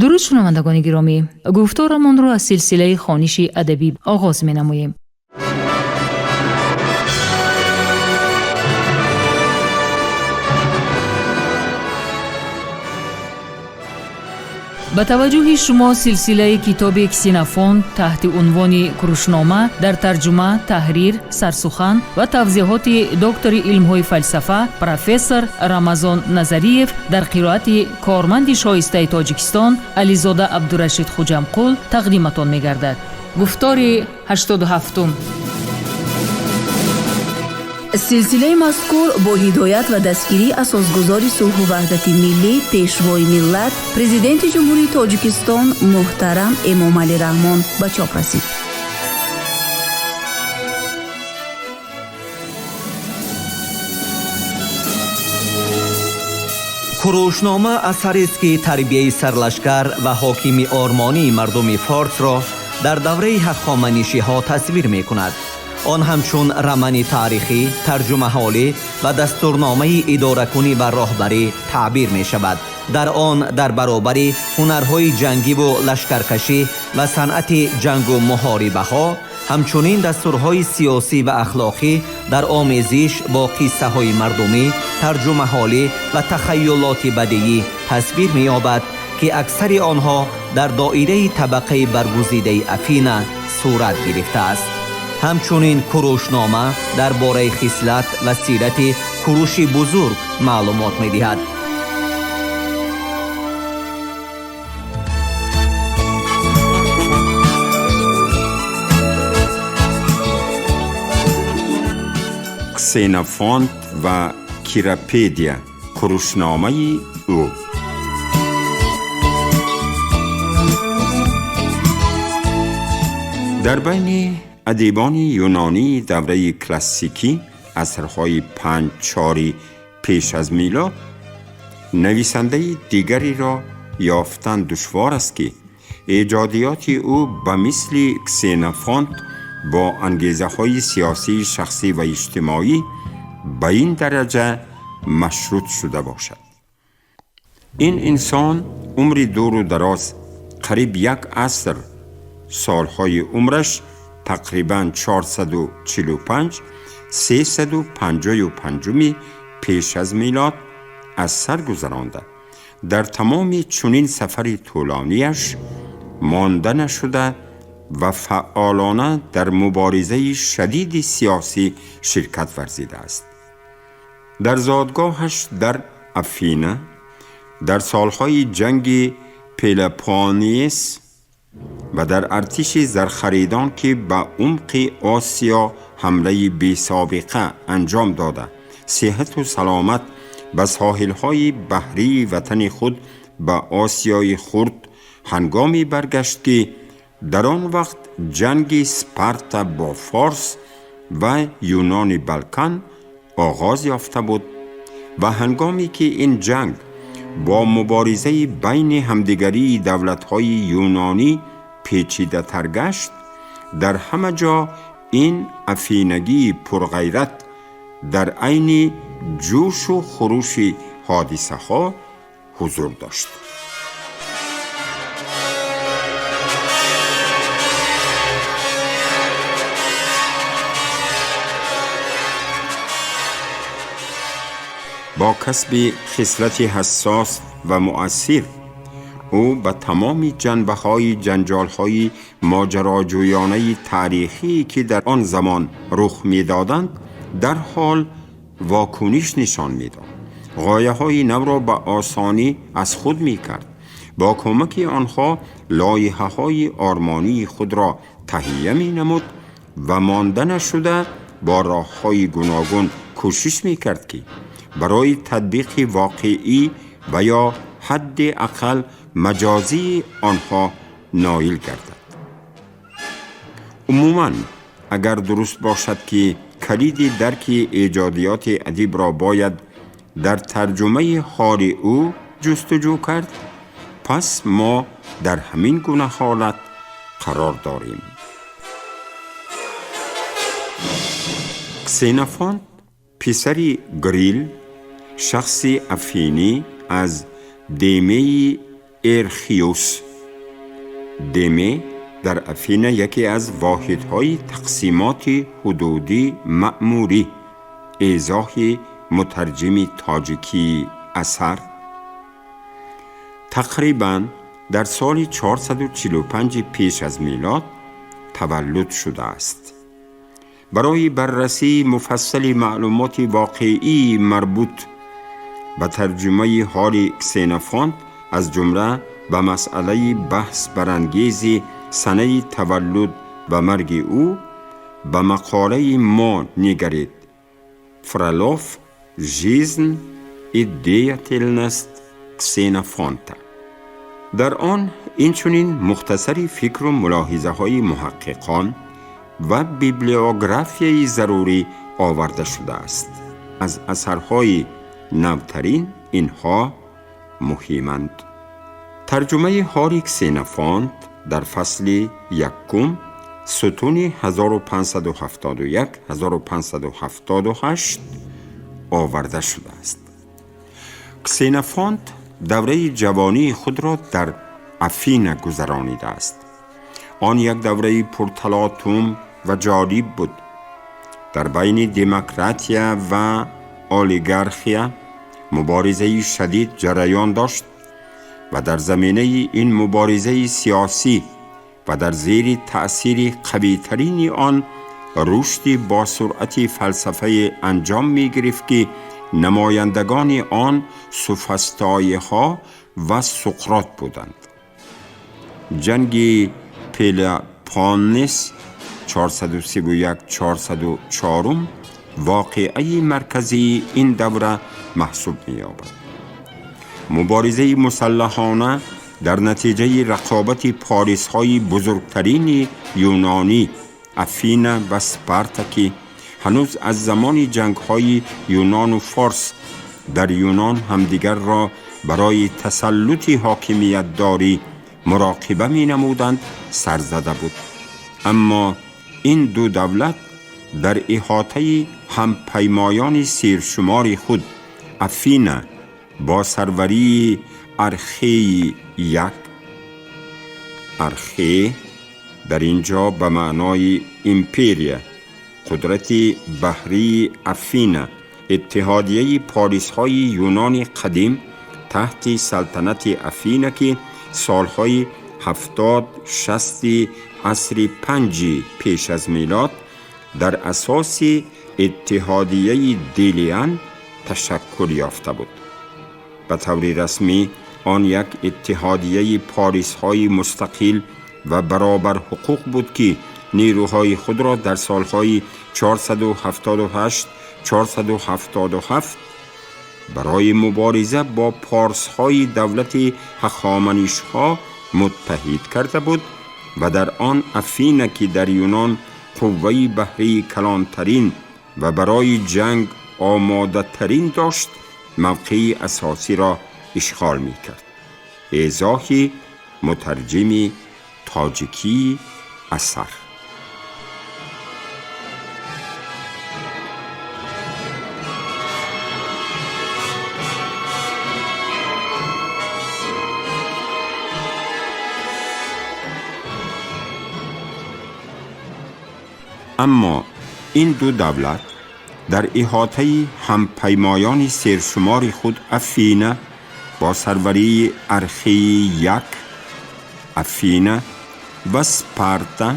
درود شنوندگان گرامی، گفتارمان را از سلسله خوانش ادبی آغاز می‌نماییم. با توجه شما سلسله کتاب کسینافونت تحت عنوان کروشنامه در ترجمه، تحریر، سرسخن و توضیحات دکتر علم‌های فلسفه پروفسور رمضان نظریف در قرائت کارمند شایسته تاجیکستان علیزاده عبدالرشید خوجمقل تقدیمتان می‌گردد. گفتار 87. سلسله مذکور با هدایت و دستگیری اساسگزار صلح و وحدت ملی پیشوای ملت پرزیدنت جمهوری تاجیکستان محترم امام علی رحمان به چاپ رسید. کروشنامه اثری است که تربیه سرلشکر و حاکم آرمانی مردم فارس را در دوره هخامنشی‌ها تصویر می‌کند. آن همچون رمانی تاریخی، ترجمه حالی و دستورنامه اداره کنی و راهبری تعبیر می شود. در آن در برابر هنرهای جنگی و لشکرکشی و صنعت جنگ و محاربه ها، همچنین دستورهای سیاسی و اخلاقی در آمیزش با قصه های مردمی، ترجمه حالی و تخیلات بدیعی تصویر می یابد که اکثر آنها در دایره طبقه برگزیده افینه صورت گرفته است. همچنین کروشنامه در باره خصلت و سیرت کوروش بزرگ معلومات می دهد. کسینافونت و کیراپیدیا، کروشنامه او. در بین ادیبان یونانی دوره کلاسیکی عصرهای 5-4 پیش از میلاد نویسنده دیگری را یافتن دشوار است که ایجادیات او به مثل کسینافونت با انگیزه های سیاسی، شخصی و اجتماعی به این درجه مشروط شده باشد. این انسان عمری دور و دراز، قریب 1 عصر، سالهای عمرش تقریباً 445 355 پیش از میلاد از سر گذرانده. در تمام چنین سفر طولانیش مانده نشده و فعالانه در مبارزه شدید سیاسی شرکت ورزیده است. در زادگاهش در افینه در سالهای جنگ پلوپونیس و در ارتش زرخریدان که به عمق آسیا حمله بی سابقه انجام داده، صحت و سلامت به ساحل‌های بحری وطن خود به آسیای خرد هنگامی برگشت که در آن وقت جنگ سپارتا با فارس و یونان بلکان آغاز یافته بود و هنگامی که این جنگ با مبارزه بین همدیگری دولت‌های یونانی پیچیده تر گشت، در همه جا این افینگی پرغیرت در عین جوش و خروش حادثه ها حضور داشت. با کسب خصلت حساس و مؤثر، او به تمام جنبه‌های جنجال‌های ماجراجویانه تاریخی که در آن زمان رخ می‌دادند در حال واکنش نشان می‌داد. غایه‌های نو را به آسانی از خود می‌کرد. با کمک آنها لایحه‌های آرمانی خود را تهیه می‌نمود و مانده نشده با راه‌های گوناگون کوشش می‌کرد که برای تطبیق واقعی و یا حد اقل مجازی آنها نایل گردد. عموماً اگر درست باشد که کلید درک ایجادیات ادیب را باید در ترجمه حال او جستجو کرد، پس ما در همین گونه حالت قرار داریم. کسینافونت پسری گریل، شخصی افینی از دیمه ارخیوس. دمه در افینا یکی از واحدهای تقسیمات حدودی مأموری. ایضاح مترجم تاجیکی اثر. تقریباً در سال 445 پیش از میلاد تولد شده است. برای بررسی مفصل معلومات واقعی مربوط به ترجمه حال کسینوفونت از جمله به مسئله بحث برانگیز سنه تولد و مرگ او به مقاله ما نگرید. فرالوف ژیزن ایدیاتلنست کسینوفونت. در آن اینچنین مختصری فکر و ملاحظه های محققان و بیبلیوگرافیای ضروری آورده شده است. از اثرهای نوترین اینها مهمند: ترجمه حال کسینوفونت در فصل یکم ستون 1571-1578 آورده شده است. کسینوفونت دوره جوانی خود را در افینا گذرانیده است. آن یک دوره پرتلاطم و جالب بود. در بین دموکراتیا و اولیگارخیا مبارزه شدید جریان داشت و در زمینه این مبارزه سیاسی و در زیر تأثیر قوی‌ترین آن رشد با سرعت فلسفه انجام می گرفت که نمایندگان آن سوفسطائی‌ها و سقراط بودند. جنگ پلوپونس 431-404 واقعه مرکزی این دوره محسوب می‌یابد. مبارزه مسلحانه در نتیجه رقابت پاریس‌های بزرگترین یونانی افینا و اسپارتا که هنوز از زمان جنگ‌های یونان و فارس در یونان همدیگر را برای تسلط حاکمیت داری مراقبه می نمودند سر زده بود. اما این دو دولت در احاطه همپیمایان سیرشمار خود افینا با سروری ارخی یک، ارخی در اینجا به معنای ایمپریا، قدرت بحری افینا، اتحادیه پاریس‌های یونان قدیم تحت سلطنت افینا که سالهای 70-60 عصر 5 پیش از میلاد در اساس اتحادیه دیلیان تشکل یافته بود. به طور رسمی آن یک اتحادیه پاریس‌های مستقل و برابر حقوق بود که نیروهای خود را در سالهای 478-477 برای مبارزه با پارس‌های دولت هخامنشی‌ها متحد کرده بود و در آن افینا که در یونان قوه بحری کلانترین و برای جنگ آماده ترین داشت موقع اساسی را اشغال می کرد. ایضاح مترجم تاجیکی اثر. اما این دو دولت در احاطه همپیمایان سرشمار خود افینا با سروری ارخی یک، افینا و اسپارتا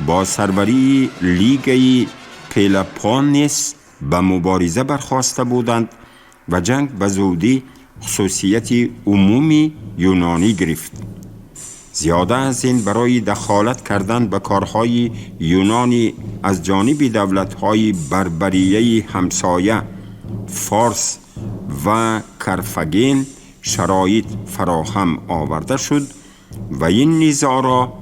با سروری لیگ پلوپونس به مبارزه برخاسته بودند و جنگ به زودی خصوصیت عمومی یونانی گرفت. زیاده از این برای دخالت کردن به کارهای یونانی از جانب دولت‌های بربریه همسایه فارس و کرفگین شرایط فراهم آورده شد و این نزاع را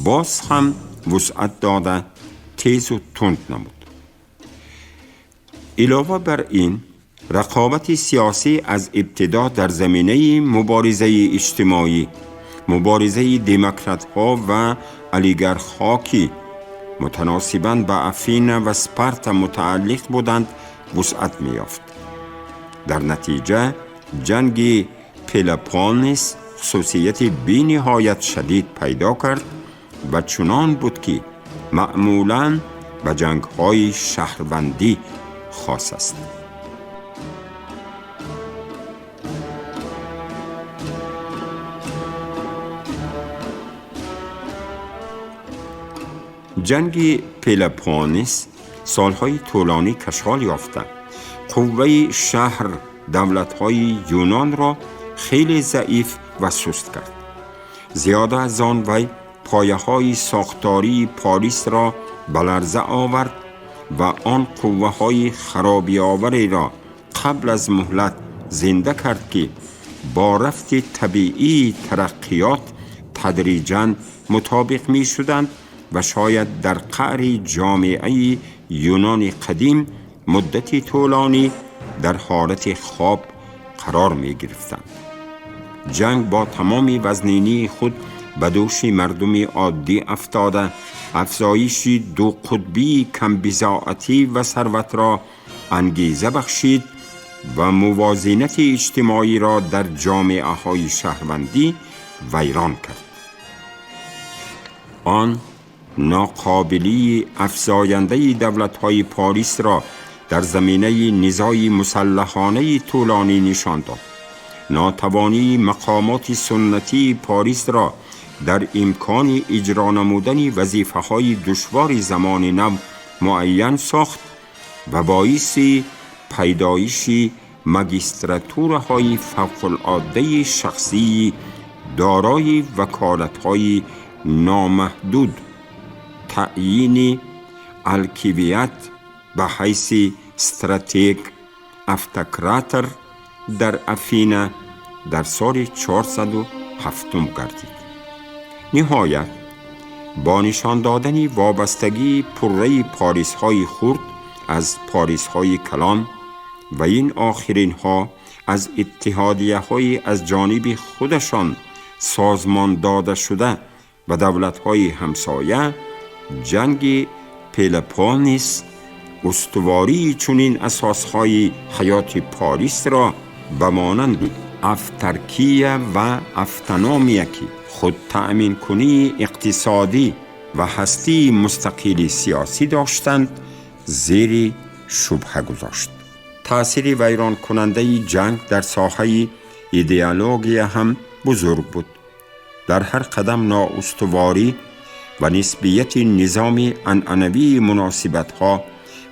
باز هم وسعت داده تیز و تند نمود. علاوه بر این رقابت سیاسی از ابتدا در زمینه مبارزه اجتماعی، مبارزه دموکرات‌ها و اولیگارخ‌ها که متناسباً به افینا و اسپارتا متعلق بودند وسعت می‌یافت. در نتیجه جنگ پلوپونس خصوصیت بی نهایت شدید پیدا کرد و چنان بود که معمولاً به جنگ‌های شهروندی خاص است. جنگ پلوپونس سالهای طولانی کشال یافته قوه شهر دولت‌های یونان را خیلی ضعیف و سست کرد. زیاده از آن وی پایه‌های ساختاری پاریس را به لرزه آورد و آن قوه‌های خرابی‌آوری را قبل از مهلت زنده کرد که با رفت طبیعی ترقیات تدریجاً مطابق می شدند و شاید در قعر جامعه یونان قدیم مدتی طولانی در حالت خواب قرار می گرفتند. جنگ با تمام وزنینی خود به دوش مردم عادی افتاده، افزایش دو قطبی کمبزاعتی و ثروت را انگیزه بخشید و موازنت اجتماعی را در جامعه های شهروندی ویران کرد. آن ناقابلی افزاینده دولت‌های پاریس را در زمینه نزاع مسلحانه طولانی نشان داد. ناتوانی مقامات سنتی پاریس را در امکان اجرا نمودن وظیفه‌های دشوار زمان نو معین ساخت و باعث پیدایش ماجستراتورهای فوق‌العاده شخصی دارای وکالت‌های نامحدود، تعیین الکیویت به حیث استراتیگ افتکراتر در افینا در سال 407 گردید. نهایت با نشان دادن وابستگی پره پاریس های خرد از پاریس های کلان و این آخرین ها از اتحادیه های از جانب خودشان سازمان داده شده و دولت های همسایه، جنگ پلوپونس استواری چنین اساسهای حیات پاریس را به مانند افترکیه و افتنامیه که خود تأمین کنی اقتصادی و هستی مستقل سیاسی داشتند زیر شبهه گذاشت. تأثیر ویران کننده جنگ در ساحه ایدئولوژی هم بزرگ بود. در هر قدم نااستواری و نسبیت نظام عنعنوی مناسبت‌ها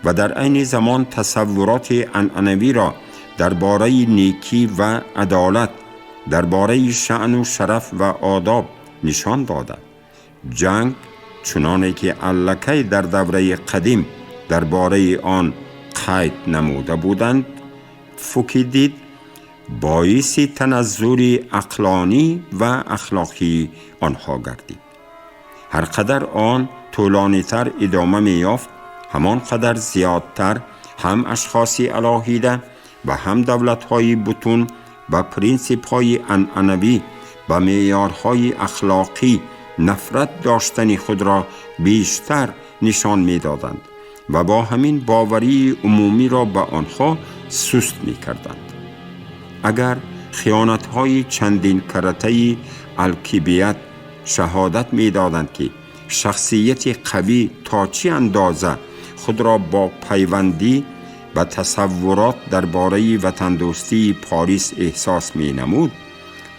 و در عین زمان تصورات عنعنوی را درباره نیکی و عدالت، درباره شأن و شرف و آداب نشان داده. جنگ چنانه که الکی در دوره قدیم درباره آن قید نموده بودند فکیدید، باعث تنزل عقلانی و اخلاقی آنها گردید. هر قدر آن طولانی تر ادامه می یافت، همان قدر زیادتر هم اشخاص الهیده و هم دولت‌های بتون و پرینسیپ‌های عنعنوی و معیارهای اخلاقی نفرت داشتن خود را بیشتر نشان می‌دادند و با همین باوری عمومی را به آنها سست می‌کردند. اگر خیانت‌های چندین کرته الکیبیت شهادت می‌دادند که شخصیت قوی تا چه اندازه خود را با پیوندی و تصورات درباره وطن دوستی پاریس احساس می نمود،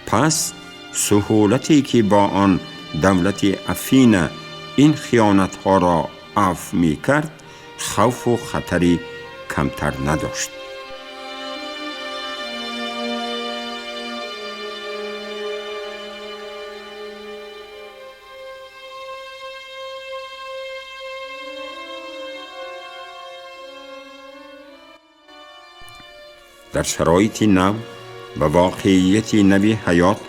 پس سهولتی که با آن دولت افینا این خیانت ها را عفو می کرد خوف و خطری کمتر نداشت. در شرایط نو و واقعیت نوی حیات،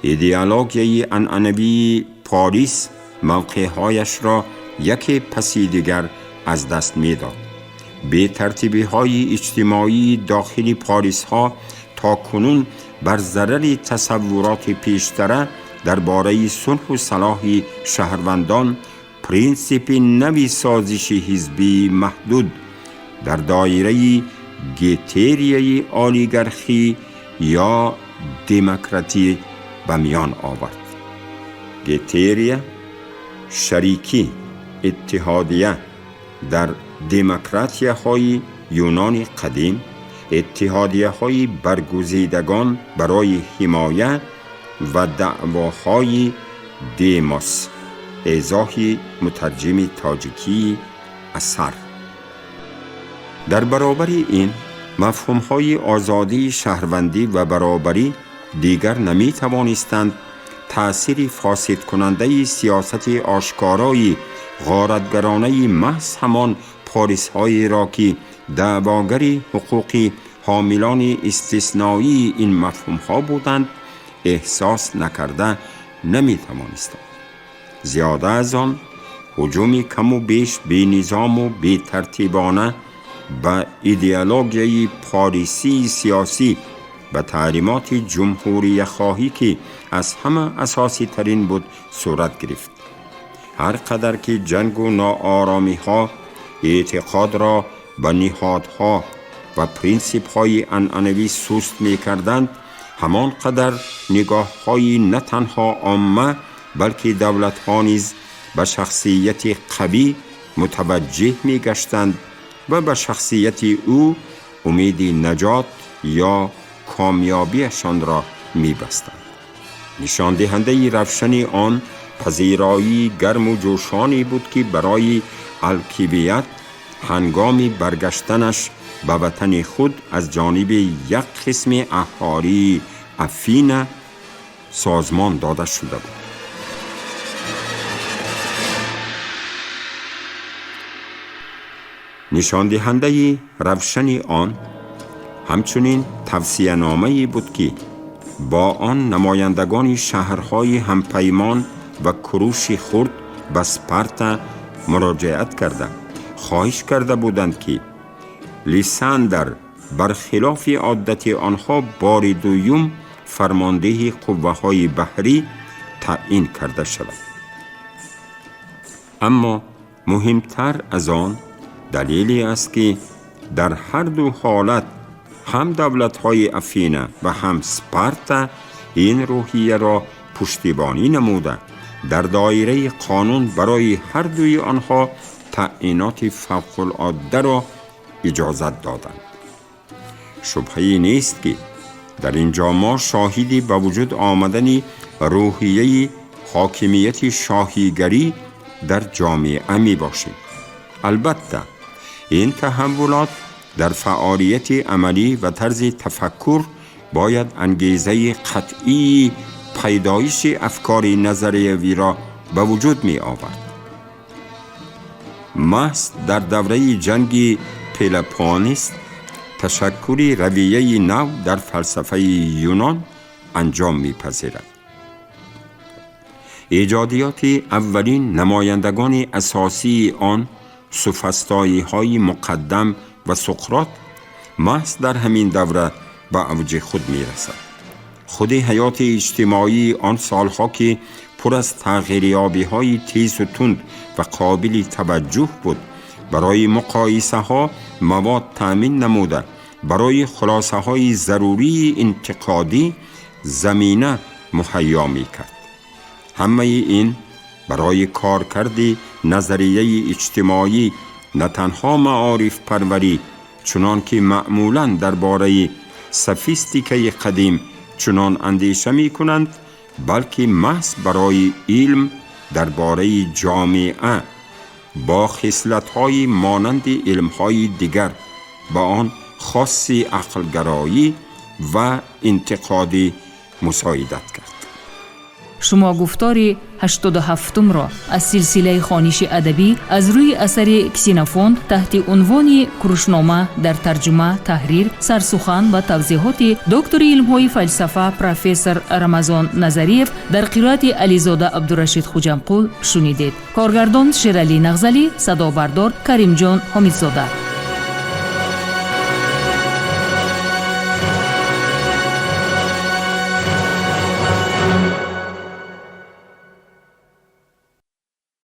ایدئولوژی عنعنوی پاریس موقعهایش را یکی پس دیگر از دست می‌داد. بی ترتیبی های اجتماعی داخل پاریس ها تا کنون بر ضرر تصورات پیشتره درباره صلح و صلاح شهروندان، پرینسیپ نوی سازش حزبی محدود در دایره گیتریه اولیگارخی یا دموکراتی به میان آورد. گتریه شریکی اتحادیه در دموکراتیه های یونان قدیم، اتحادیه های برگزیدگان برای حمایت و دعواهای دیموس. ایضاح مترجم تاجیکی اثر. در برابر این مفهوم‌های آزادی، شهروندی و برابری دیگر نمی توانستند تأثیر فاسد کننده سیاست آشکارای غارتگرانه محض همان پاریس‌های را که دعواگر حقوقی حاملان استثنایی این مفهوم‌ها بودند احساس نکرده نمی توانستند. زیاده از آن هجومی کم و بیش بی نظام و بی ترتیبانه به ایدئولوژی پاریسی سیاسی و تعلیمات جمهوری خواهی که از همه اساسی ترین بود صورت گرفت. هر قدر که جنگ و ناآرامی ها اعتقاد را به نهادها و پرینسیپ های عنعنوی سست می کردند، همان قدر نگاه های نه تنها عامه بلکه دولت ها نیز به شخصیت قوی متوجه می گشتند و به شخصیت او امید نجات یا کامیابیشان را می بستند. نشان دهنده روشن آن پذیرایی گرم و جوشانی بود که برای الکیویت هنگام برگشتنش به وطن خود از جانب یک قسم اهالی افین سازمان داده شده بود. نشان دهنده روشن آن همچنین توصیه نامه‌ای بود که با آن نمایندگان شهرهای همپیمان و کروش خرد به اسپارتا مراجعت کرده خواهش کرده بودند که لیساندر برخلاف عادت آنها بار دوم فرمانده قوه‌های بحری تعیین کرده شود. اما مهمتر از آن دلیلی است که در هر دو حالت هم دولت‌های افینه و هم اسپارتا این روحیه را پشتیبانی نموده در دایره قانون برای هر دوی آنها تعیینات فوق‌العاده را اجازت دادند. شبهه‌ای نیست که در اینجا ما شاهدی به وجود آمدن روحیه حاکمیت شاهیگری در جامعه می باشیم. البته این تحولات در فعالیت عملی و طرز تفکر باید انگیزه قطعی پیدایش افکار نظریوی را به وجود می آورد. محض در دوره جنگ پلوپونس تشکل رویه نو در فلسفه یونان انجام می پذیرد. ایجادیات اولین نمایندگان اساسی آن سوفسطایی های مقدم و سقراط محض در همین دوره به اوج خود می رسد. خود حیات اجتماعی آن سالها که پر از تغییریابی های تیز و تند و قابل توجه بود برای مقایسه ها مواد تأمین نموده برای خلاصه های ضروری انتقادی زمینه مهیا می کرد. همه این برای کارکرد نظریه اجتماعی نه تنها معارف پروری چنان که معمولاً درباره سفیستیکه قدیم چنان اندیشه می کنند بلکه محض برای علم درباره جامعه با خصلت‌های مانند علم‌های دیگر با آن خاصی عقلگرایی و انتقادی مساعدت کرد. شما گفتاری 87 را از سلسله خوانش ادبی از روی اثر کسینوفونت تحت عنوان کروشنامه در ترجمه، تحریر، سرسخن و توضیحات دکتر علم‌های فلسفه پروفسور رمضان نظریف در قرائت علیزاده عبدالرشید خوجمقول شنیدید. کارگردان شیرعلی نغزلی، صدا بردار کریم جان حمیدزاده.